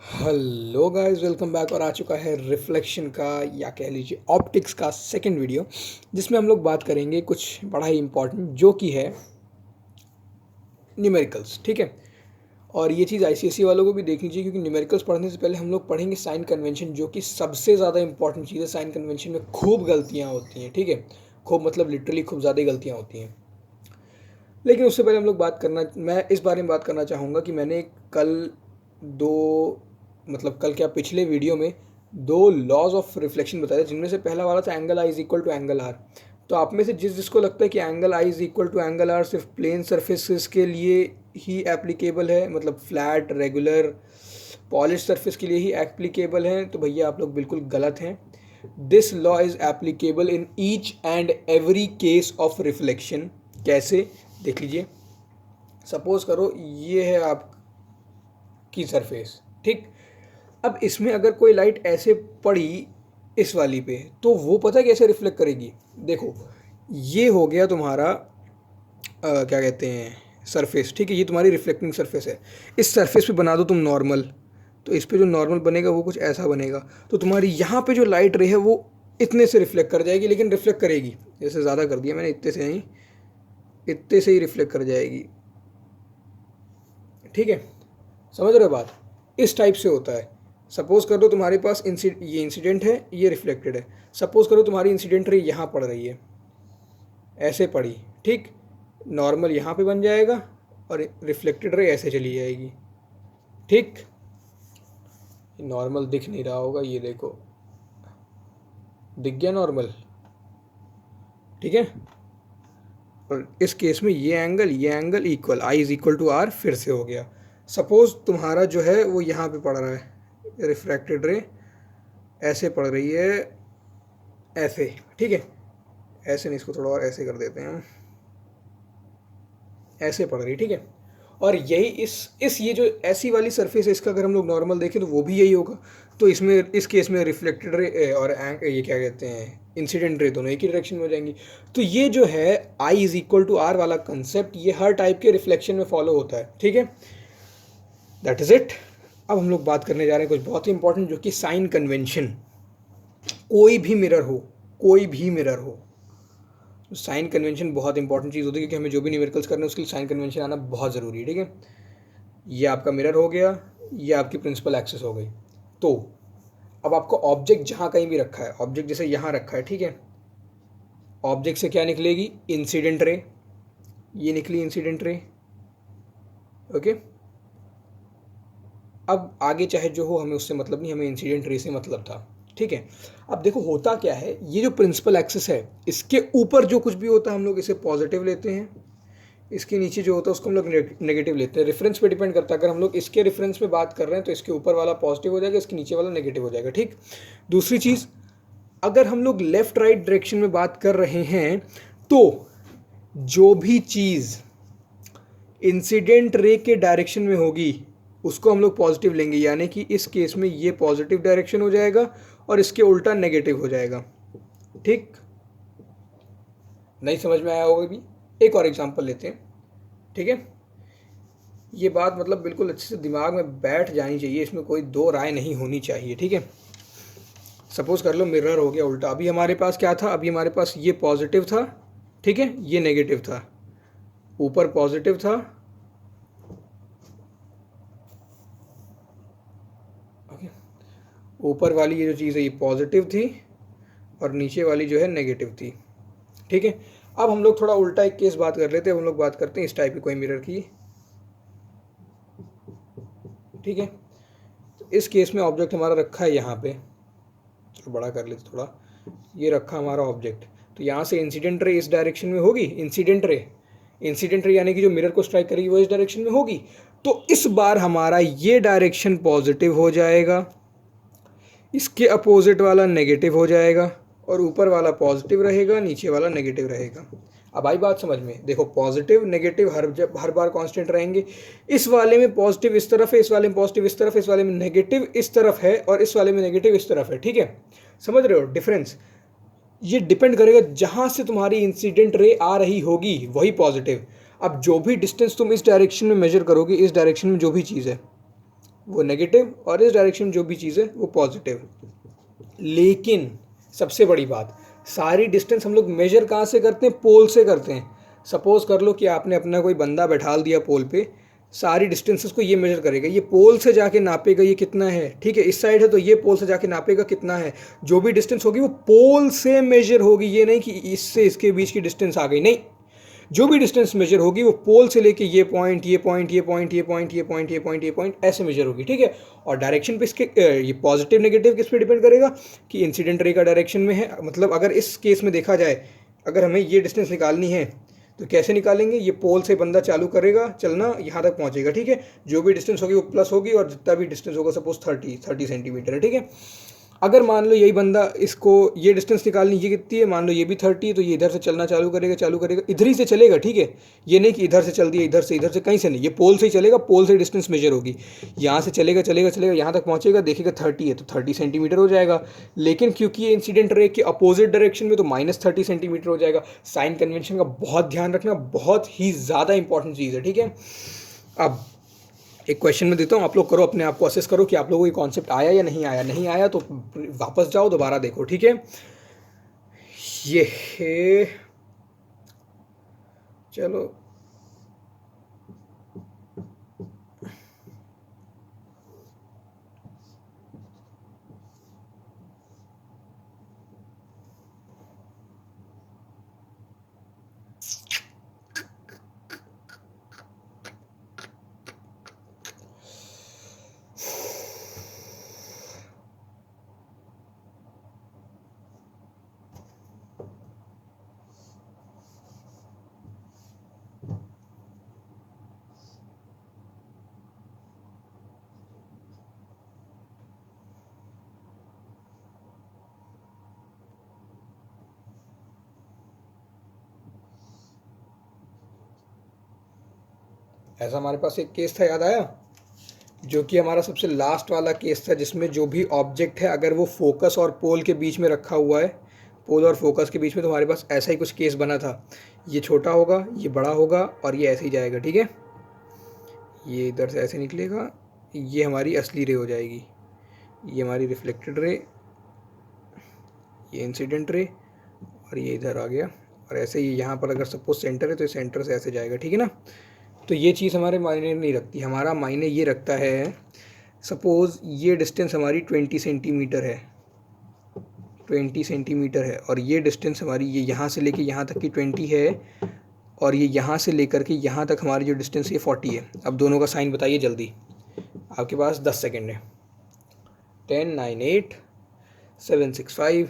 Hello guys, welcome back. और आ चुका है रिफ्लेक्शन का या कह लीजिए ऑप्टिक्स का सेकंड वीडियो, जिसमें हम लोग बात करेंगे कुछ बड़ा ही इम्पोर्टेंट जो कि है न्यूमेरिकल्स। ठीक है। और ये चीज़ आईसीएसई वालों को भी देखनी चाहिए, क्योंकि न्यूमेरिकल्स पढ़ने से पहले हम लोग पढ़ेंगे साइन कन्वेंशन, जो कि सबसे ज़्यादा इंपॉर्टेंट चीज़ है। साइन कन्वेंशन में खूब गलतियाँ होती हैं। ठीक है, खूब मतलब लिटरली खूब ज़्यादा गलतियाँ होती हैं। लेकिन उससे पहले हम लोग मैं इस बारे में बात करना चाहूँगा कि मैंने कल दो कल क्या पिछले वीडियो में दो लॉज ऑफ रिफ्लेक्शन बताया, जिनमें से पहला वाला था angle I is equal to angle R. तो आप में से जिसको लगता है कि angle I is equal to angle R सिर्फ प्लेन सर्फेसिस के लिए ही एप्लीकेबल है, मतलब फ्लैट रेगुलर पॉलिश सरफेस के लिए ही एप्लीकेबल है, तो भैया आप लोग बिल्कुल गलत हैं। This law is applicable in each and every case of reflection. कैसे, देख लीजिए। सपोज करो ये है आपकी सरफेस, ठीक। अब इसमें अगर कोई लाइट ऐसे पड़ी इस वाली पे, तो वो पता है कैसे रिफ्लेक्ट करेगी। देखो, ये हो गया तुम्हारा क्या कहते हैं सरफेस, ठीक है। ये तुम्हारी रिफ्लेक्टिंग सरफेस है। इस सरफेस पे बना दो तुम नॉर्मल, तो इस पे जो नॉर्मल बनेगा वो कुछ ऐसा बनेगा। तो तुम्हारी यहाँ पे जो लाइट रे है वो इतने से रिफ्लेक्ट कर जाएगी, लेकिन रिफ्लेक्ट करेगी। जैसे ज़्यादा कर दिया मैंने, इतने से नहीं, इतने से ही रिफ्लेक्ट कर जाएगी। ठीक है, समझ रहे हो बात। इस टाइप से होता है। सपोज कर दो तुम्हारे पास ये इंसिडेंट है, ये रिफ्लेक्टेड है। सपोज करो तुम्हारी इंसिडेंट रे यहाँ पड़ रही है, ऐसे पड़ी, ठीक। नॉर्मल यहाँ पे बन जाएगा और रिफ्लेक्टेड रे ऐसे चली जाएगी, ठीक। नॉर्मल दिख नहीं रहा होगा, ये देखो, दिख गया नॉर्मल, ठीक है। और इस केस में ये angle equal, I is equal to R फिर से हो गया। सपोज तुम्हारा जो है वो यहाँ पे पड़ रहा है, रिफ्रैक्टेड रे ऐसे पड़ रही है, ऐसे, ठीक है। ऐसे नहीं, इसको थोड़ा और ऐसे कर देते हैं, ऐसे पड़ रही है, ठीक है। और यही इस ये जो ऐसी वाली सरफेस है, इसका अगर हम लोग नॉर्मल देखें तो वो भी यही होगा। तो इसमें इस केस में रिफ्लेक्टेड रे और ये क्या कहते हैं इंसिडेंट रे, दोनों एक ही डायरेक्शन में हो जाएंगी। तो ये जो है आई इज इक्वल टू आर वाला कंसेप्ट, ये हर टाइप के रिफ्लेक्शन में फॉलो होता है, ठीक है। That is it. अब हम लोग बात करने जा रहे हैं कुछ बहुत ही इंपॉर्टेंट, जो कि साइन कन्वेंशन। कोई भी मिरर हो, कोई भी मिरर हो, तो साइन कन्वेंशन बहुत इंपॉर्टेंट चीज़ होती है, क्योंकि हमें जो भी न्यूमेरिकल्स करना है उसके लिए साइन कन्वेंशन आना बहुत ज़रूरी है, ठीक है। ये आपका मिरर हो गया, ये आपकी प्रिंसिपल एक्सिस हो गई। तो अब आपको ऑब्जेक्ट जहाँ कहीं भी रखा है, ऑब्जेक्ट जैसे यहाँ रखा है, ठीक है। ऑब्जेक्ट से क्या निकलेगी, इंसिडेंट रे, ये निकली इंसिडेंट रे, ओके। अब आगे चाहे जो हो, हमें उससे मतलब नहीं, हमें इंसिडेंट रे से मतलब था, ठीक है। अब देखो होता क्या है, ये जो प्रिंसिपल एक्सिस है, इसके ऊपर जो कुछ भी होता है हम लोग इसे पॉजिटिव लेते हैं, इसके नीचे जो होता है उसको हम लोग नेगेटिव लेते हैं। रेफरेंस पे डिपेंड करता है। अगर हम लोग इसके रेफरेंस में बात कर रहे हैं तो इसके ऊपर वाला पॉजिटिव हो जाएगा, इसके नीचे वाला नेगेटिव हो जाएगा, ठीक। दूसरी चीज़, अगर हम लोग लेफ्ट राइट डायरेक्शन में बात कर रहे हैं, तो जो भी चीज़ इंसिडेंट रे के डायरेक्शन में होगी उसको हम लोग पॉजिटिव लेंगे, यानी कि इस केस में ये पॉजिटिव डायरेक्शन हो जाएगा और इसके उल्टा नेगेटिव हो जाएगा, ठीक। नहीं समझ में आया होगा भी। एक और एग्जांपल लेते हैं, ठीक है। ये बात मतलब बिल्कुल अच्छे से दिमाग में बैठ जानी चाहिए, इसमें कोई दो राय नहीं होनी चाहिए, ठीक है। सपोज कर लो मिरर हो गया उल्टा। अभी हमारे पास क्या था, अभी हमारे पास ये पॉजिटिव था, ठीक है, ये नेगेटिव था। ऊपर पॉजिटिव था, ओके। ऊपर वाली ये जो चीज़ है ये पॉजिटिव थी और नीचे वाली जो है नेगेटिव थी, ठीक है। अब हम लोग थोड़ा उल्टा एक केस बात कर लेते हैं। हम लोग बात करते हैं इस टाइप की कोई मिरर की, ठीक है। तो इस केस में ऑब्जेक्ट हमारा रखा है यहाँ पे, चलो बड़ा कर लेते थोड़ा, ये रखा हमारा ऑब्जेक्ट। तो यहाँ से इंसिडेंट रे इस डायरेक्शन में होगी, इंसिडेंट रे यानी कि जो मिरर को स्ट्राइक करेगी वो इस डायरेक्शन में होगी। तो इस बार हमारा ये डायरेक्शन पॉजिटिव हो जाएगा, इसके अपोजिट वाला नेगेटिव हो जाएगा, और ऊपर वाला पॉजिटिव रहेगा, नीचे वाला नेगेटिव रहेगा। अब आई बात समझ में। देखो, पॉजिटिव नेगेटिव हर बार कांस्टेंट रहेंगे। इस वाले में पॉजिटिव इस तरफ है, इस वाले में पॉजिटिव इस तरफ है, इस वाले में नेगेटिव इस तरफ है, और इस वाले में नेगेटिव इस तरफ है, ठीक है। समझ रहे हो डिफरेंस। ये डिपेंड करेगा जहाँ से तुम्हारी इंसिडेंट रे आ रही होगी वही पॉजिटिव। अब जो भी डिस्टेंस तुम इस डायरेक्शन में मेजर करोगे, इस डायरेक्शन में जो भी चीज़ है, वो नेगेटिव, और इस डायरेक्शन में जो भी चीज़ है वो पॉजिटिव। लेकिन सबसे बड़ी बात, सारी डिस्टेंस हम लोग मेजर कहाँ से करते हैं? पोल से करते हैं। सपोज कर लो कि आपने अपना कोई बंदा बैठाल दिया पोल पे, सारी डिस्टेंसेस को ये मेजर करेगा, ये पोल से जाके नापेगा ये कितना है, ठीक है, इस साइड है तो ये पोल से जाके नापेगा कितना है। जो भी डिस्टेंस होगी वो पोल से मेजर होगी, ये नहीं कि इससे इसके बीच की डिस्टेंस आ गई, नहीं, जो भी डिस्टेंस मेजर होगी वो पोल से लेके ये पॉइंट, ये पॉइंट, ये पॉइंट, ये पॉइंट, ये पॉइंट, ये पॉइंट, ये पॉइंट, ऐसे मेजर होगी, ठीक है। और डायरेक्शन पे इसके ये पॉजिटिव नेगेटिव किस पे डिपेंड करेगा कि इंसिडेंट रे का डायरेक्शन में है। मतलब अगर इस केस में देखा जाए, अगर हमें ये डिस्टेंस निकालनी है तो कैसे निकालेंगे? ये पोल से बंदा चालू करेगा चलना, यहाँ तक पहुँचेगा, ठीक है। जो भी डिस्टेंस होगी वो प्लस होगी, और जितना भी डिस्टेंस होगा सपोज 30 सेंटीमीटर है, ठीक है। अगर मान लो यही बंदा, इसको ये डिस्टेंस निकालनी, ये कितनी है, मान लो ये भी 30, तो ये इधर से चलना चालू करेगा, इधर ही से चलेगा, ठीक है। ये नहीं कि इधर से चल दिया, इधर से कहीं से नहीं, ये पोल से ही चलेगा, पोल से डिस्टेंस मेजर होगी, यहाँ से चलेगा चलेगा चलेगा, यहाँ तक पहुँचेगा, देखेगा 30 है तो 30 सेंटीमीटर हो जाएगा। लेकिन क्योंकि ये इंसिडेंट रे के अपोजिट डायरेक्शन में, तो -30 सेंटीमीटर हो जाएगा। साइन कन्वेंशन का बहुत ध्यान रखना, बहुत ही ज़्यादा इंपॉर्टेंट चीज़ है, ठीक है। अब एक क्वेश्चन में देता हूँ, आप लोग करो, अपने आप को असेस करो कि आप लोगों को ये कॉन्सेप्ट आया या नहीं आया। नहीं आया तो वापस जाओ, दोबारा देखो, ठीक है। ये है, चलो ऐसा हमारे पास एक केस था, याद आया, जो कि हमारा सबसे लास्ट वाला केस था, जिसमें जो भी ऑब्जेक्ट है अगर वो फोकस और पोल के बीच में रखा हुआ है, पोल और फोकस के बीच में, तो हमारे पास ऐसा ही कुछ केस बना था। ये छोटा होगा, ये बड़ा होगा, और ये ऐसे ही जाएगा, ठीक है। ये इधर से ऐसे निकलेगा, ये हमारी असली रे हो जाएगी, ये हमारी रिफ्लेक्टेड रे, ये इंसिडेंट रे, और ये इधर आ गया। और ऐसे ही यहाँ पर अगर सपोज सेंटर है तो सेंटर से ऐसे जाएगा, ठीक है ना। तो ये चीज़ हमारे मायने नहीं रखती, हमारा मायने ये रखता है, सपोज़ ये डिस्टेंस हमारी 20 सेंटीमीटर है, 20 सेंटीमीटर है, और ये डिस्टेंस हमारी ये यहाँ से लेके यहाँ तक की 20 है, और ये यहाँ से लेकर के यहाँ तक हमारी जो डिस्टेंस है 40 है। अब दोनों का साइन बताइए जल्दी, आपके पास 10 सेकेंड है। 10 9 8 7 6 5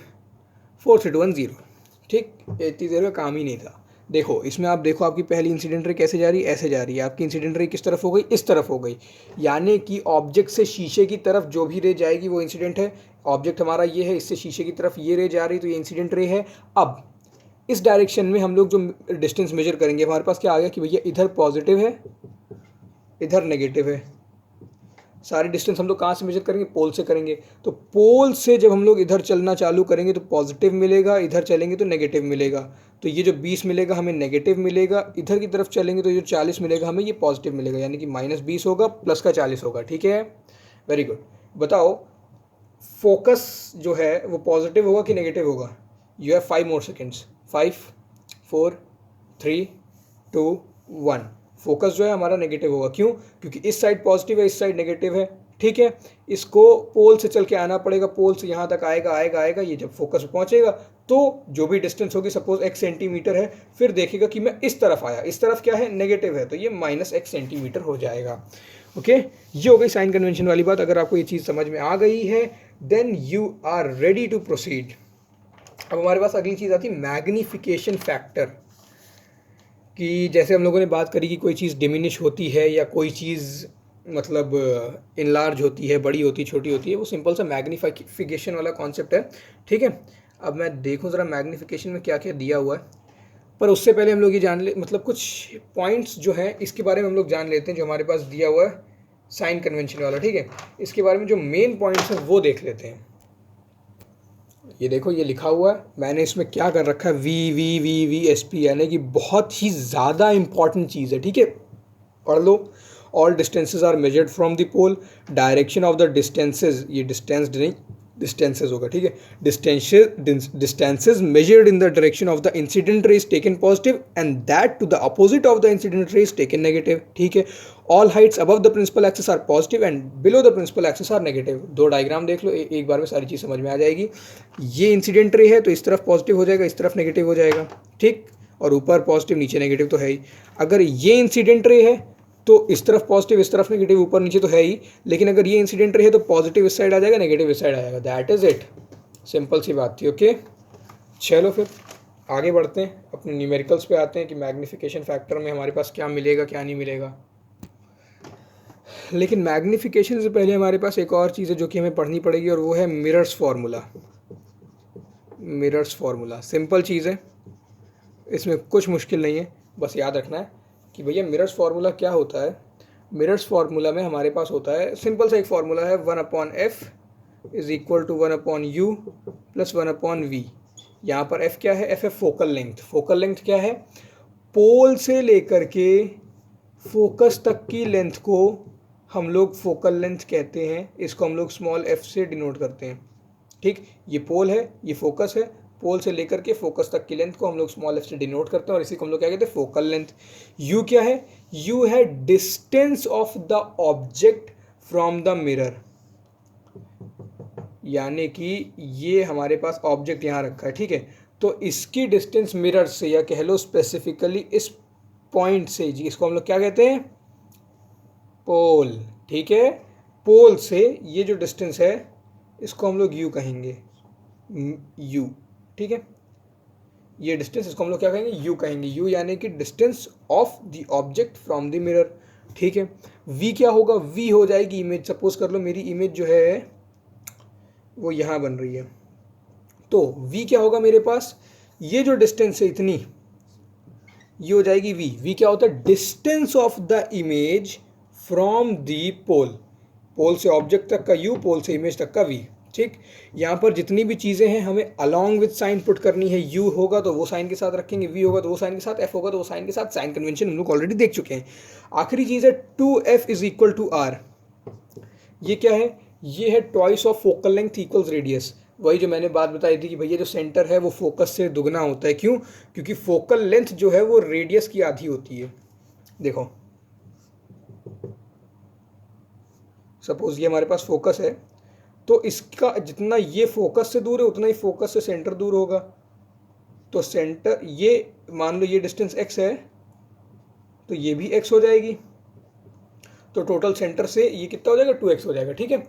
4 3 2 1 0, ठीक। इतनी देर में काम ही नहीं था। देखो इसमें, आप देखो आपकी पहली इंसिडेंट रे कैसे जा रही है, ऐसे जा रही है। आपकी इंसिडेंट रे किस तरफ हो गई, इस तरफ हो गई, यानी कि ऑब्जेक्ट से शीशे की तरफ जो भी रे जाएगी वो इंसिडेंट है। ऑब्जेक्ट हमारा ये है, इससे शीशे की तरफ ये रे जा रही, तो ये इंसिडेंट रे है। अब इस डायरेक्शन में हम लोग जो डिस्टेंस मेजर करेंगे, हमारे पास क्या आ गया कि भैया इधर पॉजिटिव है, इधर नेगेटिव है। सारी डिस्टेंस हम लोग कहाँ से मेजर करेंगे, पोल से करेंगे। तो पोल से जब हम लोग इधर चलना चालू करेंगे तो पॉजिटिव मिलेगा, इधर चलेंगे तो नेगेटिव मिलेगा। तो ये जो 20 मिलेगा हमें नेगेटिव मिलेगा, इधर की तरफ चलेंगे तो जो 40 मिलेगा हमें ये पॉजिटिव मिलेगा, यानी कि -20 होगा प्लस का 40 होगा, ठीक है। Very good. बताओ फोकस जो है वो पॉजिटिव होगा कि नेगेटिव होगा? You have 5 more seconds, 5 4 3 2 1। Focus जो है हमारा नेगेटिव होगा, क्यों? क्योंकि इस साइड पॉजिटिव है, इस साइड नेगेटिव है, ठीक है। इसको पोल से चल के आना पड़ेगा, पोल से यहाँ तक आएगा आएगा आएगा, ये जब फोकस पहुँचेगा तो जो भी डिस्टेंस होगी, सपोज x सेंटीमीटर है, फिर देखेगा कि मैं इस तरफ आया, इस तरफ क्या है, नेगेटिव है, तो ये -x सेंटीमीटर हो जाएगा। ओके, ये हो गई साइन कन्वेंशन वाली बात। अगर आपको ये चीज़ समझ में आ गई है then you are ready to proceed. अब हमारे पास अगली चीज़ आती है मैग्नीफिकेशन फैक्टर, कि जैसे हम लोगों ने बात करी कि कोई चीज़ डिमिनिश होती है या कोई चीज़ मतलब इनलार्ज होती है, बड़ी होती है, छोटी होती है, वो सिंपल सा मैग्नीफिकेशन वाला कॉन्सेप्ट है, ठीक है। अब मैं देखूं ज़रा मैग्नीफिकेशन में क्या क्या दिया हुआ है, पर उससे पहले हम लोग ये जान ले, मतलब कुछ पॉइंट्स जो हैं इसके बारे में हम लोग जान लेते हैं, जो हमारे पास दिया हुआ है साइन कन्वेंशन वाला, ठीक है। इसके बारे में जो मेन पॉइंट्स हैं वो देख लेते हैं। ये देखो, ये लिखा हुआ है, मैंने इसमें क्या कर रखा है, VVVVSP, यानी कि बहुत ही ज़्यादा इम्पॉर्टेंट चीज़ है, ठीक है, पढ़ लो। All distances are measured from the pole, direction of the distances, ये डिस्टेंस नहीं डिस्टेंसेज होगा, ठीक है, distances measured in the direction of the incident rays taken positive and that to the opposite of the incident rays taken negative, ठीक है, all heights above the principal axis are positive and below the principal axis are negative. दो diagram देख लो, एक बार में सारी चीज़ समझ में आ जाएगी। ये इंसिडेंट रे है तो इस तरफ पॉजिटिव हो जाएगा, इस तरफ नेगेटिव हो जाएगा, ठीक, और ऊपर पॉजिटिव नीचे नेगेटिव तो है ही। अगर ये इंसिडेंट रे है तो इस तरफ पॉजिटिव इस तरफ नेगेटिव ऊपर नीचे तो है ही, लेकिन अगर ये इंसिडेंट रहे तो पॉजिटिव इस साइड आ जाएगा, नेगेटिव इस साइड आ जाएगा। दैट इज इट, सिंपल सी बात थी। ओके, चलो फिर आगे बढ़ते हैं, अपने न्यूमेरिकल्स पे आते हैं कि मैग्नीफिकेशन फैक्टर में हमारे पास क्या मिलेगा क्या नहीं मिलेगा। लेकिन मैग्नीफिकेशन से पहले हमारे पास एक और चीज़ है जो कि हमें पढ़नी पड़ेगी, और वो है mirrors formula. Mirrors formula simple चीज़ है, इसमें कुछ मुश्किल नहीं है, बस याद रखना है कि भैया मिरर्स फार्मूला क्या होता है। मिरर्स फार्मूला में हमारे पास होता है सिंपल सा एक फार्मूला है, 1/f is equal to 1/u plus 1/v। यहाँ पर f क्या है, f है फोकल लेंथ। फोकल लेंथ क्या है, पोल से लेकर के फोकस तक की लेंथ को हम लोग फोकल लेंथ कहते हैं, इसको हम लोग स्मॉल f से डिनोट करते हैं, ठीक। ये पोल है, ये फोकस है, पोल से लेकर के फोकस तक की लेंथ को हम लोग स्मॉल एफ से डिनोट करते हैं, और इसी को हम लोग क्या कहते हैं, फोकल लेंथ। यू क्या है, यू है distance of the object from the mirror, यानी कि ये हमारे पास ऑब्जेक्ट यहाँ रखा है, ठीक है, तो इसकी डिस्टेंस मिरर से, या कह लो स्पेसिफिकली इस पॉइंट से, जी इसको हम लोग क्या कहते हैं, पोल, ठीक है। पोल से ये जो डिस्टेंस है इसको हम लोग यू कहेंगे, यू, ठीक है, ये डिस्टेंस इसको हम लोग क्या कहेंगे, यू कहेंगे। यू यानी कि distance of the object from the mirror, ठीक है। वी क्या होगा, वी हो जाएगी इमेज। सपोज कर लो मेरी इमेज जो है वो यहाँ बन रही है, तो वी क्या होगा मेरे पास, ये जो डिस्टेंस है इतनी, ये हो जाएगी वी। वी क्या होता है, distance of the image from the pole, pole से ऑब्जेक्ट तक का यू, पोल से इमेज तक का वी, ठीक। यहाँ पर जितनी भी चीज़ें हैं हमें अलॉन्ग विद साइन पुट करनी है। यू होगा तो वो साइन के साथ रखेंगे, वी होगा तो वो साइन के साथ, एफ होगा तो वो साइन के साथ। साइन कन्वेंशन हम लोग ऑलरेडी देख चुके हैं। आखिरी चीज़ है 2f is equal to are. ये क्या है, ये है twice of focal length equals radius. वही जो मैंने बात बताई थी कि भैया जो सेंटर है वो फोकस से दुगना होता है। क्यों, क्योंकि फोकल लेंथ जो है वो रेडियस की आधी होती है। देखो सपोज ये हमारे पास फोकस है, तो इसका जितना ये फोकस से दूर है उतना ही फोकस से सेंटर दूर होगा। तो सेंटर, ये मान लो ये डिस्टेंस x है तो ये भी x हो जाएगी, तो टोटल सेंटर से ये कितना हो जाएगा, 2x हो जाएगा, ठीक है।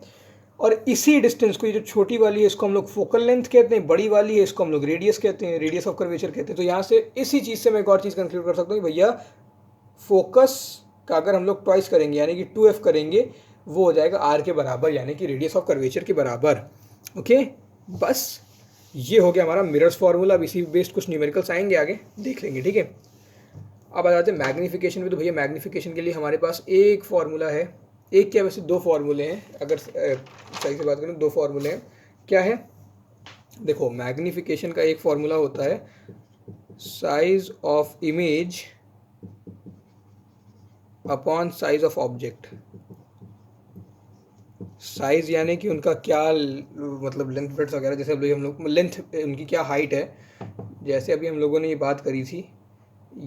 और इसी डिस्टेंस को, ये जो छोटी वाली है इसको हम लोग फोकल लेंथ कहते हैं, बड़ी वाली है इसको हम लोग रेडियस कहते हैं, रेडियस ऑफ कर्वेचर कहते हैं। तो यहाँ से इसी चीज़ से मैं एक और चीज़ कंक्लूड कर सकता हूँ कि भैया फोकस का अगर हम लोग ट्वाइस करेंगे यानी कि 2f करेंगे, वो हो जाएगा r के बराबर, यानी कि रेडियस ऑफ कर्वेचर के बराबर। ओके, बस ये हो गया हमारा मिरर्स फार्मूला। अब इसी बेस्ड कुछ न्यूमेरिकल्स आएंगे आगे, देख लेंगे, ठीक है। अब आ जाते हैं मैग्नीफिकेशन में। तो भैया मैग्नीफिकेशन के लिए हमारे पास एक फार्मूला है, एक क्या वैसे दो फार्मूले हैं, अगर सही से बात करें 2 फार्मूले हैं। क्या है, देखो मैग्नीफिकेशन का एक फार्मूला होता है size of image upon size of object. Size यानी कि उनका क्या मतलब लेंथ ब्रेड्थ वगैरह, जैसे अभी हम लोग लेंथ उनकी क्या हाइट है, जैसे अभी हम लोगों ने ये बात करी थी,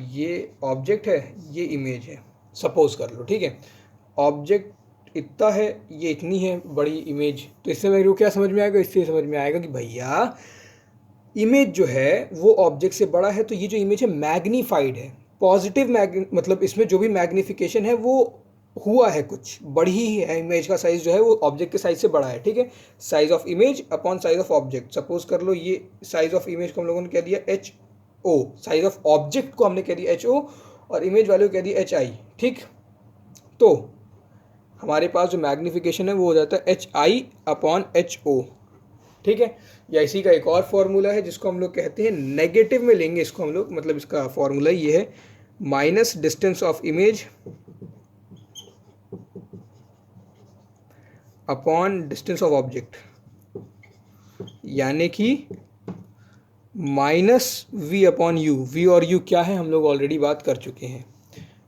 ये ऑब्जेक्ट है ये इमेज है, सपोज कर लो, ठीक है। ऑब्जेक्ट इतना है, ये इतनी है बड़ी इमेज, तो इससे मेरे को क्या समझ में आएगा, इससे समझ में आएगा कि भैया इमेज जो है वो ऑब्जेक्ट से बड़ा है, तो ये जो इमेज है मैग्नीफाइड है, पॉजिटिव मतलब इसमें जो भी मैग्नीफिकेशन है वो हुआ है, कुछ बड़ी ही है, इमेज का साइज जो है वो ऑब्जेक्ट के साइज से बड़ा है, ठीक है। Size of image upon size of object. Suppose कर लो ये साइज ऑफ इमेज को हम लोगों ने कह दिया HO, साइज ऑफ ऑब्जेक्ट को हमने कह दिया HO, और इमेज वाले को कह दिया HI, ठीक। तो हमारे पास जो मैग्नीफिकेशन है वो हो जाता है HI अपॉन HO, ठीक है। या इसी का एक और फॉर्मूला है जिसको हम लोग कहते हैं, नेगेटिव में लेंगे इसको हम लोग, मतलब इसका फॉर्मूला ये है minus distance of image upon distance of object, यानी कि minus v upon U. V और यू क्या है हम लोग ऑलरेडी बात कर चुके हैं,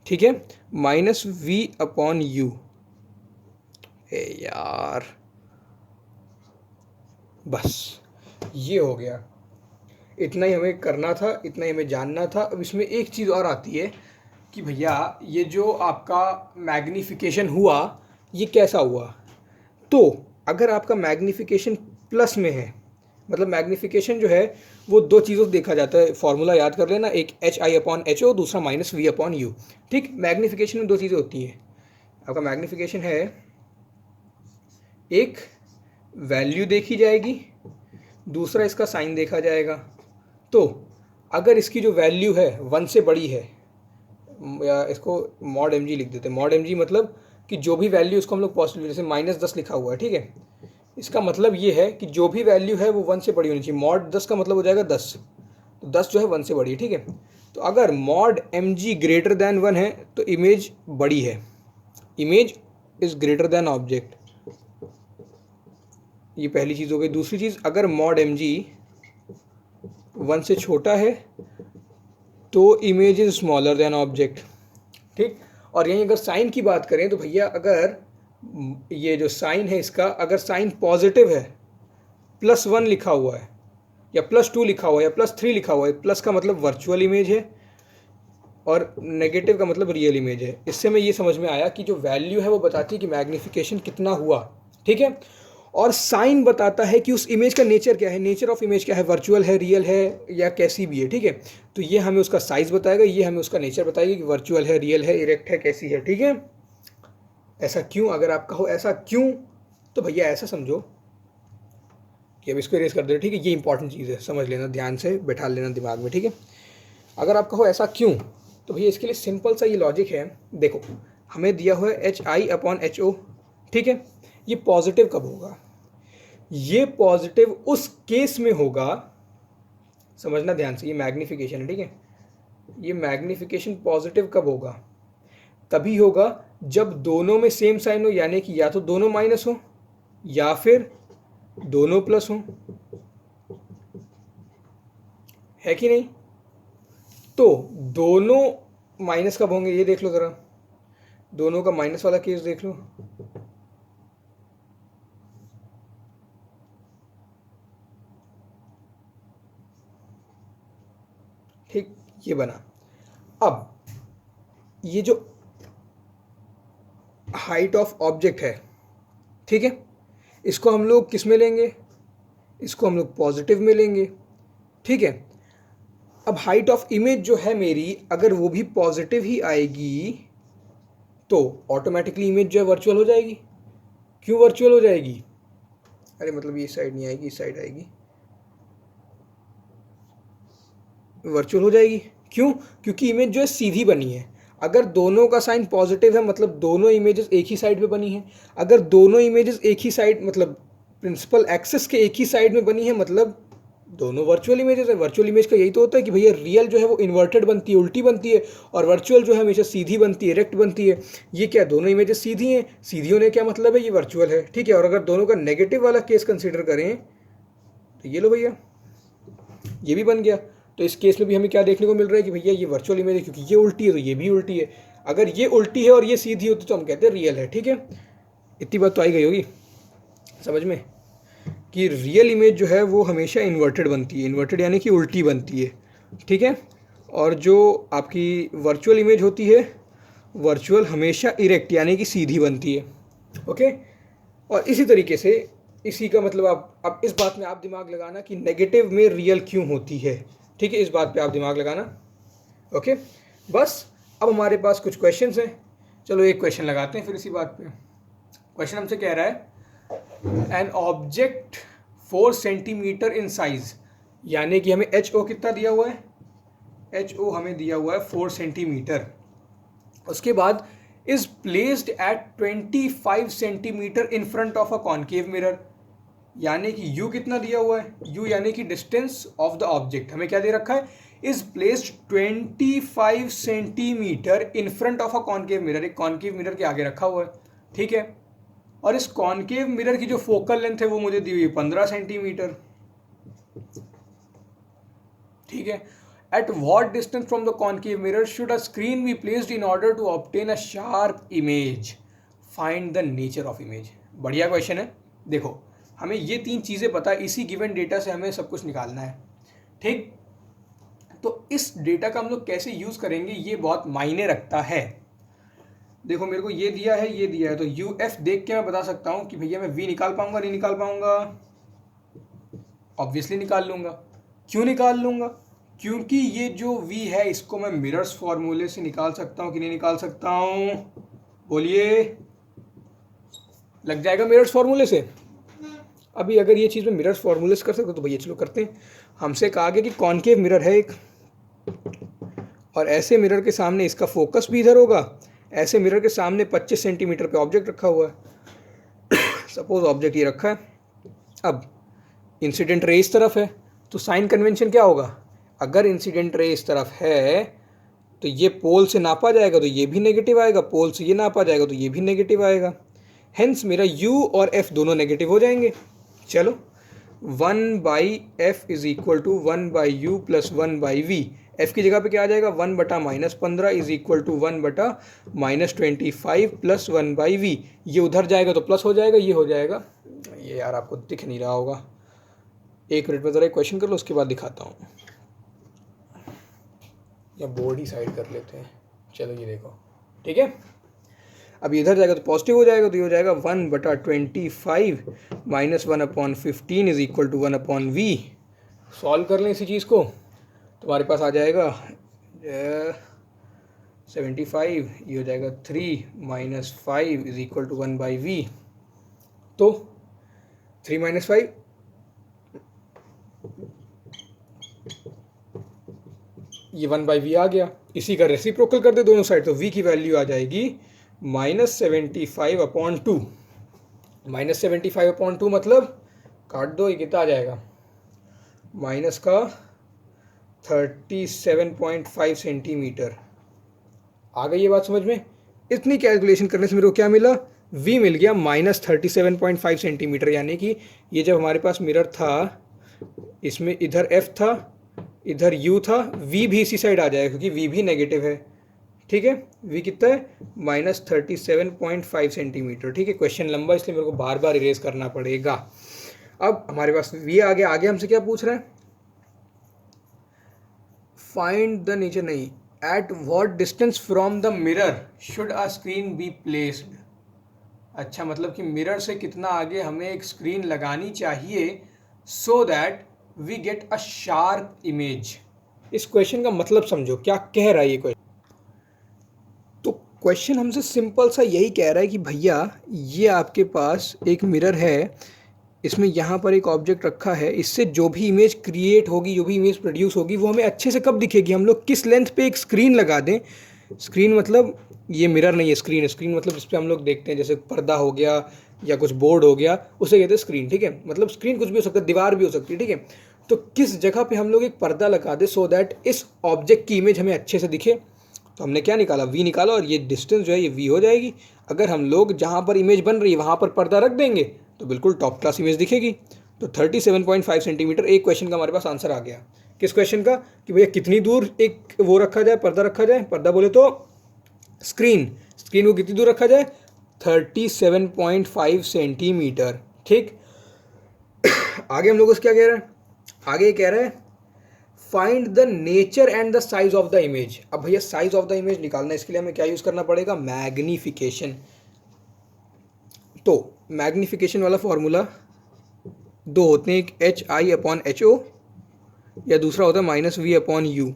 ठीक है, माइनस वी अपॉन यू। ए यार, बस ये हो गया, इतना ही हमें करना था, इतना ही हमें जानना था। अब इसमें एक चीज़ और आती है कि भैया ये जो आपका मैग्नीफिकेशन हुआ ये कैसा हुआ। तो अगर आपका मैग्नीफिकेशन प्लस में है, मतलब मैग्नीफिकेशन जो है वो दो चीज़ों से देखा जाता है, फॉर्मूला याद कर लेना, एक H I upon H O, दूसरा माइनस वी अपॉन यू। ठीक, मैग्नीफिकेशन में दो चीज़ें होती हैं। आपका मैग्नीफिकेशन है, एक वैल्यू देखी जाएगी, दूसरा इसका साइन देखा जाएगा। तो अगर इसकी जो वैल्यू है 1 से बड़ी है, या इसको मॉड एम जी लिख देते हैं, मॉड एम जी मतलब कि जो भी वैल्यू उसको हम लोग पॉजिटिव, जैसे -10 लिखा हुआ है, ठीक है, इसका मतलब ये है कि जो भी वैल्यू है वो 1 से बड़ी होनी चाहिए। मॉड 10 का मतलब हो जाएगा 10, तो 10 जो है 1 से बड़ी है, ठीक है। तो अगर मॉड एम जी ग्रेटर दैन 1 है तो इमेज बड़ी है, image is greater than object. ये पहली चीज़ हो गई। दूसरी चीज़, अगर मॉड एम जी 1 से छोटा है तो image is smaller than object. ठीक, और यहीं अगर साइन की बात करें तो भैया अगर ये जो साइन है इसका, अगर साइन पॉजिटिव है, +1 लिखा हुआ है या +2 लिखा हुआ है या +3 लिखा हुआ है, प्लस का मतलब वर्चुअल इमेज है और नेगेटिव का मतलब रियल इमेज है। इससे हमें ये समझ में आया कि जो वैल्यू है वो बताती है कि मैग्नीफिकेशन कितना हुआ, ठीक है। और साइन बताता है कि उस इमेज का नेचर क्या है, नेचर ऑफ इमेज क्या है, वर्चुअल है, रियल है या कैसी भी है, ठीक है। तो ये हमें उसका साइज बताएगा, ये हमें उसका नेचर बताएगा कि वर्चुअल है, रियल है, इरेक्ट है, कैसी है, ठीक है। ऐसा क्यों, अगर आप कहो ऐसा क्यों, तो भैया ऐसा समझो कि अब इसको इरेज कर दे, ठीक है। ये इंपॉर्टेंट चीज़ है, समझ लेना, ध्यान से बैठा लेना दिमाग में, ठीक है। अगर आप कहो ऐसा क्यों, तो भैया इसके लिए सिंपल सा ये लॉजिक है। देखो, हमें दिया हुआ है H I upon H O, ठीक है। ये पॉजिटिव कब होगा, ये पॉजिटिव उस केस में होगा, समझना ध्यान से, ये मैग्नीफिकेशन है, ठीक है। ये मैग्नीफिकेशन पॉजिटिव कब होगा, तभी होगा जब दोनों में सेम साइन हो, यानी कि या तो दोनों माइनस हो या फिर दोनों प्लस हो, है कि नहीं। तो दोनों माइनस कब होंगे ये देख लो ज़रा, दोनों का माइनस वाला केस देख लो। ठीक, ये बना। अब ये जो हाइट ऑफ ऑब्जेक्ट है, ठीक है, इसको हम लोग किस में लेंगे, इसको हम लोग पॉजिटिव में लेंगे, ठीक है। अब हाइट ऑफ इमेज जो है मेरी, अगर वो भी पॉजिटिव ही आएगी तो ऑटोमेटिकली इमेज जो है वर्चुअल हो जाएगी। क्यों वर्चुअल हो जाएगी, अरे मतलब ये साइड नहीं आएगी, इस साइड आएगी, वर्चुअल हो जाएगी। क्यों, क्योंकि इमेज जो है सीधी बनी है। अगर दोनों का साइन पॉजिटिव है मतलब दोनों इमेजेस एक ही साइड पे बनी है। अगर दोनों इमेजेस एक ही साइड, मतलब प्रिंसिपल एक्सिस के एक ही साइड में बनी है, मतलब दोनों वर्चुअल इमेजेस है। वर्चुअल इमेज का यही तो होता है कि भैया रियल जो है वो इन्वर्टेड बनती है, उल्टी बनती है, और वर्चुअल जो है हमेशा सीधी बनती है, इरेक्ट बनती है। ये क्या, दोनों इमेजेस सीधी हैं, सीधी होने क्या मतलब है, ये वर्चुअल है, ठीक है। और अगर दोनों का नेगेटिव वाला केस कंसिडर करें तो ये लो भैया, ये भी बन गया। तो इस केस में भी हमें क्या देखने को मिल रहा है कि भैया ये वर्चुअल इमेज है, क्योंकि ये उल्टी है तो ये भी उल्टी है। अगर ये उल्टी है और ये सीधी होती तो हम कहते हैं रियल है, ठीक है। इतनी बात तो आई गई होगी समझ में कि रियल इमेज जो है वो हमेशा इन्वर्टेड बनती है, इन्वर्टेड यानी कि उल्टी बनती है, ठीक है। और जो आपकी वर्चुअल इमेज होती है, वर्चुअल हमेशा इरेक्ट यानी कि सीधी बनती है, ओके। और इसी तरीके से, इसी का मतलब आप अब इस बात में आप दिमाग लगाना कि नेगेटिव में रियल क्यों होती है, ठीक है। इस बात पे आप दिमाग लगाना, ओके। बस अब हमारे पास कुछ क्वेश्चंस हैं, चलो एक क्वेश्चन लगाते हैं फिर इसी बात पे। क्वेश्चन हमसे कह रहा है an object 4 centimetre in size, यानी कि हमें एच ओ कितना दिया हुआ है, एच ओ हमें दिया हुआ है 4 सेंटीमीटर। उसके बाद is placed at 25 centimetre in front of a concave mirror, यानी कि u कितना दिया हुआ है, u यानी कि डिस्टेंस ऑफ द ऑब्जेक्ट हमें क्या दे रखा है, is placed 25 centimetre in front of a concave mirror, एक कॉन्केव मिरर के आगे रखा हुआ है, ठीक है। और इस कॉन्केव मिरर की जो फोकल लेंथ है वो मुझे दी हुई है 15 सेंटीमीटर, ठीक है। At what distance from the concave mirror should a screen be placed in order to obtain a sharp image? Find the nature of image. बढ़िया क्वेश्चन है. देखो हमें ये 3 चीज़ें पता है, इसी गिवन डेटा से हमें सब कुछ निकालना है. ठीक, तो इस डेटा का हम लोग कैसे यूज़ करेंगे ये बहुत मायने रखता है. देखो मेरे को ये दिया है, ये दिया है, तो यू एफ देख के मैं बता सकता हूँ कि भैया मैं वी निकाल पाऊंगा नहीं निकाल पाऊंगा. ऑब्वियसली निकाल लूँगा. क्यों निकाल लूँगा? क्योंकि ये जो v है इसको मैं मिरर्स फॉर्मूले से निकाल सकता हूँ कि नहीं निकाल सकता हूँ? बोलिए. लग जाएगा मिरर्स फॉर्मूले से. अभी अगर ये चीज़ मैं मिरर्स फॉर्मूले से कर सकता हूँ तो भैया चलो करते हैं. हमसे कहा गया कि कॉनकेव मिरर है एक, और ऐसे मिरर के सामने इसका फोकस भी इधर होगा, ऐसे मिरर के सामने 25 सेंटीमीटर पे ऑब्जेक्ट रखा हुआ है. सपोज ऑब्जेक्ट ये रखा है. अब इंसिडेंट रे इस तरफ है, तो साइन कन्वेंशन क्या होगा? अगर इंसिडेंट रे इस तरफ है तो ये पोल से नापा जाएगा तो ये भी नेगेटिव आएगा, पोल से ये नापा जाएगा तो ये भी नेगेटिव आएगा. हेंस मेरा u और f दोनों नेगेटिव हो जाएंगे. चलो 1/f is equal to 1/u plus 1/v. f की जगह पे क्या आ जाएगा? 1/-15 is equal to 1/-25 plus 1/v. ये उधर जाएगा तो प्लस हो जाएगा, ये हो जाएगा. ये यार आपको दिख नहीं रहा होगा, 1 मिनट में ज़रा क्वेश्चन कर लो, उसके बाद दिखाता हूँ. या बोर्ड ही साइड कर लेते हैं. चलो ये देखो, ठीक है. अब इधर जाएगा तो पॉजिटिव हो जाएगा, तो ये हो जाएगा 1/25 minus 1/15 is equal to 1/v. Solve कर लें इसी चीज़ को, तुम्हारे पास आ जाएगा 75. ये हो जाएगा 3 minus 5 is equal to 1/v. तो 3 माइनस 5 ये 1/v आ गया. इसी का रेसिप्रोकल कर दे दोनों साइड, तो v की वैल्यू आ जाएगी -75/2. -75/2 मतलब काट दो, ये कितना आ जाएगा? माइनस का 37.5 सेंटीमीटर. आ गई ये बात समझ में? इतनी कैलकुलेशन करने से मेरे को क्या मिला? v मिल गया -37.5 सेंटीमीटर. यानी कि ये जब हमारे पास मिरर था, इसमें इधर f था, इधर u था, v भी इसी साइड आ जाएगा क्योंकि v भी नेगेटिव है. ठीक है, v कितना है? -37.5 सेंटीमीटर. ठीक है, क्वेश्चन लंबा इसलिए मेरे को बार बार इरेज करना पड़ेगा. अब हमारे पास v आ गया. आगे हमसे क्या पूछ रहा है? फाइंड द नेचर, नहीं, at what distance from the mirror should a screen be placed. अच्छा, मतलब कि मिरर से कितना आगे हमें एक स्क्रीन लगानी चाहिए so that we get a sharp image. इस क्वेश्चन का मतलब समझो, क्या कह रहा है ये क्वेश्चन. तो क्वेश्चन हमसे सिंपल सा यही कह रहा है कि भैया ये आपके पास एक मिरर है, इसमें यहाँ पर एक ऑब्जेक्ट रखा है, इससे जो भी इमेज क्रिएट होगी, जो भी इमेज प्रोड्यूस होगी, वो हमें अच्छे से कब दिखेगी? हम लोग किस लेंथ पे एक स्क्रीन लगा दें. स्क्रीन मतलब ये मिरर नहीं है, स्क्रीन है. स्क्रीन मतलब इस पर हम लोग देखते हैं, जैसे पर्दा हो गया या कुछ बोर्ड हो गया, उसे कहते हैं स्क्रीन. ठीक है, मतलब स्क्रीन कुछ भी हो सकता है, दीवार भी हो सकती है. ठीक है, तो किस जगह पे हम लोग एक पर्दा लगा दें सो दैट इस ऑब्जेक्ट की इमेज हमें अच्छे से दिखे. तो हमने क्या निकाला? v निकाला, और ये डिस्टेंस जो है ये v हो जाएगी. अगर हम लोग जहाँ पर इमेज बन रही है वहाँ पर पर्दा रख देंगे तो बिल्कुल टॉप क्लास इमेज दिखेगी. तो 37.5 सेंटीमीटर एक क्वेश्चन का हमारे पास आंसर आ गया. किस क्वेश्चन का? कि भैया कितनी दूर एक वो रखा जाए, पर्दा रखा जाए. पर्दा बोले तो स्क्रीन. स्क्रीन को कितनी दूर रखा जाए? 37.5 सेंटीमीटर. ठीक, आगे हम लोग क्या कह रहे हैं? आगे कह रहे हैं find the nature and the size of the image. अब भैया साइज ऑफ द इमेज निकालना है, इसके लिए हमें क्या यूज़ करना पड़ेगा? मैग्नीफिकेशन. तो मैग्नीफिकेशन वाला फॉर्मूला दो होते हैं, एक HI/HO या दूसरा होता है -V/U.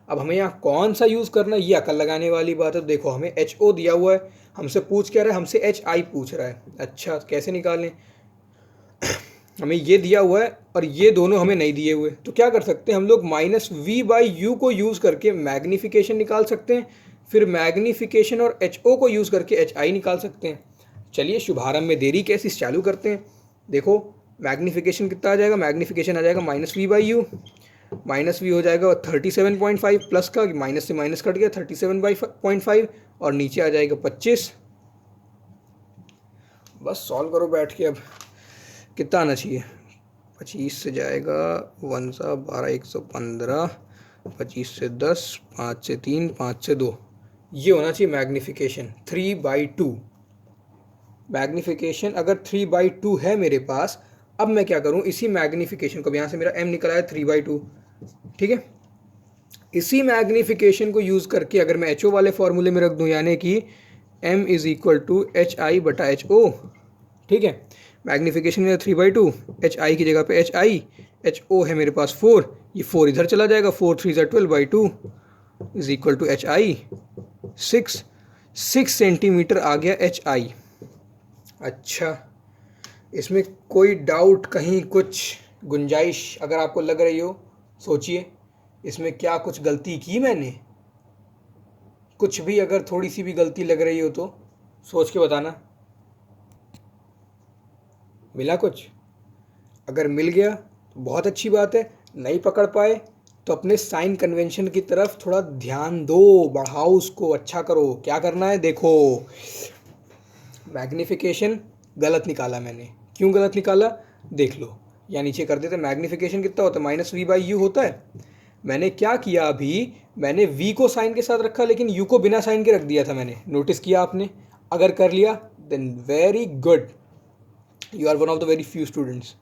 अब हमें यहाँ कौन सा यूज़ करना है ये अकल लगाने वाली बात है. देखो हमें HO दिया हुआ है, हमसे पूछ क्या रहा है? हमसे HI पूछ रहा है. अच्छा, कैसे निकालें? हमें ये दिया हुआ है और ये दोनों हमें नहीं दिए हुए, तो क्या कर सकते हैं हम लोग? -V/U को यूज़ करके मैग्नीफिकेशन निकाल सकते हैं, फिर मैग्नीफिकेशन और HO को यूज़ करके HI निकाल सकते हैं. चलिए शुभारंभ में देरी कैसी, चालू करते हैं. देखो मैग्नीफिकेशन कितना आ जाएगा? मैग्नीफिकेशन आ जाएगा -V/U. -V हो जाएगा 37.5 प्लस का, माइनस से माइनस कट गया 37.5 और नीचे आ जाएगा 25. बस सॉल्व करो बैठ के. अब कितना आना चाहिए? 25 से जाएगा 1 सा 12, 115 25 से 10, 5 से 3, 5 से 2, ये होना चाहिए मैग्नीफिकेशन 3/2। मैग्नीफिकेशन अगर 3/2 है मेरे पास, अब मैं क्या करूं, इसी मैग्नीफिकेशन को, यहाँ से मेरा m निकला है 3/2, ठीक है, इसी मैग्नीफिकेशन को यूज़ करके अगर मैं HO वाले फॉर्मूले में रख दूं, यानी कि m is equal to HI/HO, ठीक है, मैग्नीफिकेशन में 3/2, HI की जगह पे HI, HO है मेरे पास 4, ये 4 इधर चला जाएगा, 4 3 12/2 is equal to HI 6 centimetre आ गया HI। अच्छा, इसमें कोई डाउट, कहीं कुछ गुंजाइश अगर आपको लग रही हो, सोचिए इसमें क्या कुछ गलती की मैंने, कुछ भी अगर थोड़ी सी भी गलती लग रही हो तो सोच के बताना। मिला कुछ? अगर मिल गया तो बहुत अच्छी बात है, नहीं पकड़ पाए तो अपने साइन कन्वेंशन की तरफ थोड़ा ध्यान दो, बढ़ाओ उसको, अच्छा करो। क्या करना है, देखो मैग्नीफिकेशन गलत निकाला मैंने, क्यों गलत निकाला देख लो, या नीचे कर देते, मैग्नीफिकेशन कितना होता है, -v/u होता है। मैंने क्या किया, अभी मैंने v को साइन के साथ रखा लेकिन u को बिना साइन के रख दिया था मैंने, नोटिस किया आपने? अगर कर लिया then very good, you are one of the very few students,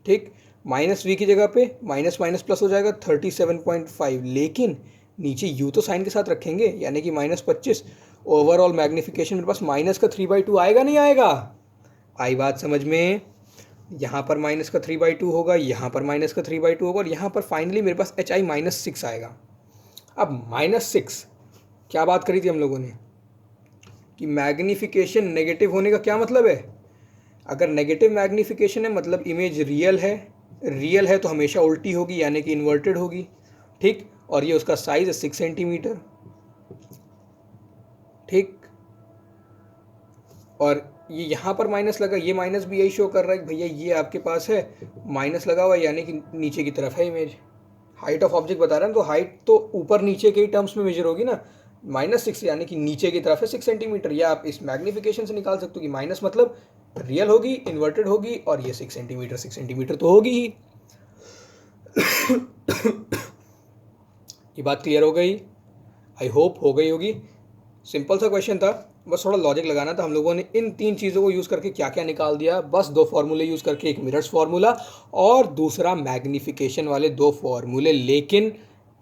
ठीक। -v की जगह पे माइनस माइनस प्लस हो जाएगा 37.5, लेकिन नीचे u तो साइन के साथ रखेंगे, यानी कि -25। ओवरऑल मैग्नीफिकेशन मेरे पास माइनस का 3/2 आएगा, नहीं आएगा? आई बात समझ में? यहाँ पर माइनस का 3/2 होगा, यहाँ पर माइनस का 3/2 होगा, और यहाँ पर फाइनली मेरे पास HI -6 आएगा। अब -6 क्या बात करी थी हम लोगों ने कि मैग्नीफिकेशन नेगेटिव होने का क्या मतलब है? अगर नेगेटिव मैग्नीफिकेशन है मतलब इमेज रियल है तो हमेशा उल्टी होगी, यानी कि इन्वर्टेड होगी, ठीक। और ये उसका साइज है 6 सेंटीमीटर, ठीक। और ये यहाँ पर माइनस लगा, ये माइनस भी यही शो कर रहा है कि भैया ये आपके पास है माइनस लगा हुआ है, यानी कि नीचे की तरफ है इमेज। हाइट ऑफ ऑब्जेक्ट बता रहे हैं तो हाइट तो ऊपर नीचे के ही टर्म्स में मेजर होगी ना, -6 यानी कि नीचे की तरफ है 6 सेंटीमीटर। या आप इस मैग्नीफिकेशन से निकाल सकते हो कि माइनस मतलब रियल होगी, इन्वर्टेड होगी, और ये 6 सेंटीमीटर तो होगी ही। ये बात क्लियर हो गई? आई होप हो गई होगी। सिंपल सा क्वेश्चन था, बस थोड़ा लॉजिक लगाना था। हम लोगों ने इन 3 चीज़ों को यूज़ करके क्या क्या निकाल दिया, बस 2 फार्मूले यूज़ करके, एक मिरर्स फार्मूला और दूसरा मैग्नीफिकेशन वाले 2 फार्मूले। लेकिन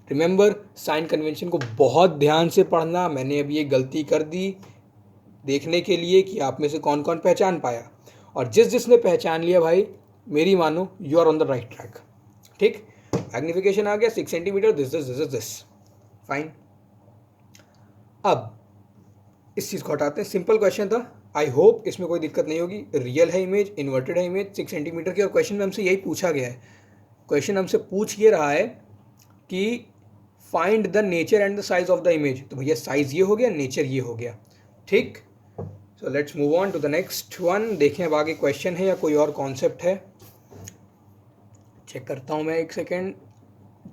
रिमेंबर, साइन कन्वेंशन को बहुत ध्यान से पढ़ना। मैंने अभी ये गलती कर दी देखने के लिए कि आप में से कौन कौन पहचान पाया, और जिसने पहचान लिया भाई, मेरी मानो you are on the right track, ठीक। मैग्नीफिकेशन आ गया 6 सेंटीमीटर, दिस फाइन। अब इस चीज़ को हटाते हैं, सिंपल क्वेश्चन था, आई होप इसमें कोई दिक्कत नहीं होगी। रियल है इमेज, इन्वर्टेड है इमेज, 6 सेंटीमीटर की, और क्वेश्चन में हमसे यही पूछा गया है। क्वेश्चन हमसे पूछ ये रहा है कि find the nature and the size of the image, तो भैया साइज ये हो गया, नेचर ये हो गया, ठीक। So let's move on to the next one. देखें अब आगे क्वेश्चन है या कोई और कॉन्सेप्ट है, चेक करता हूँ मैं, एक सेकेंड।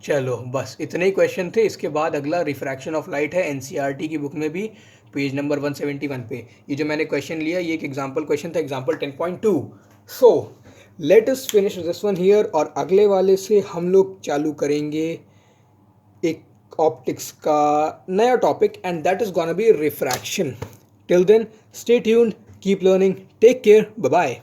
चलो बस इतने ही क्वेश्चन थे। इसके बाद अगला रिफ्रैक्शन ऑफ लाइट है, एनसीईआरटी की बुक में भी पेज नंबर 171 पे। ये जो मैंने क्वेश्चन लिया ये एक एग्जाम्पल क्वेश्चन था, example 10.2। So let us finish this one here, और अगले वाले से हम लोग चालू करेंगे एक ऑप्टिक्स का नया topic, and that is gonna be refraction. Till then stay tuned, keep learning, take care, bye bye.